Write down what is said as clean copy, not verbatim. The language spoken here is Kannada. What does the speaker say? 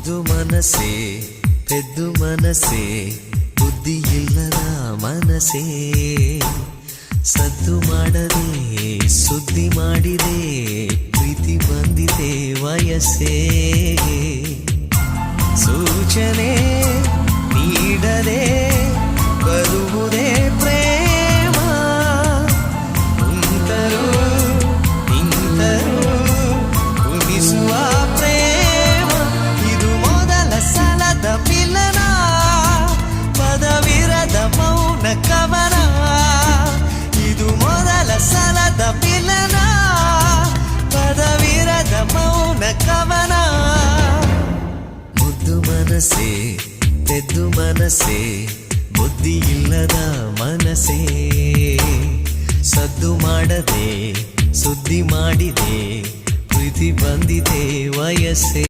ಮುದ್ದು ಮನಸ್ಸೇ ಪೆದ್ದು ಮನಸ್ಸೇ ಬುದ್ಧಿ ಇಲ್ಲದ ಮನಸ್ಸೇ ಸದ್ದು ಮಾಡದೆ ಸುದ್ದಿ ಮಾಡಿದೆ ಪ್ರೀತಿ ಬಂದಿದೆ ವಯಸ್ಸೇ ಸೂಚನೆ ನೀಡದೆ ಬರುವುದೇ ಪ್ರೇಮ ನಿಂತರೂ ಉಳಿಸುವ ಪ್ರೇಮ ಇದು ಮೊದಲ ಸಲದ ಮಿಲನ ಪದವಿರದ ಮೌನ ಕವನ ಇದು ಮೊದಲ ಸಲದ ಮಿಲನ ಪದವಿರದ ಮೌನ ಕವನ ಮುದ್ದು ಮನಸ್ಸೇ ಪೆದ್ದು ಮನಸ್ಸೇ ಬುದ್ಧಿ ಇಲ್ಲದ ಮನಸ್ಸೇ ಸದ್ದು ಮಾಡದೆ ಸುದ್ದಿ ಮಾಡಿದೆ ಪ್ರೀತಿ ಬಂದಿದೆ ವಯಸ್ಸೇ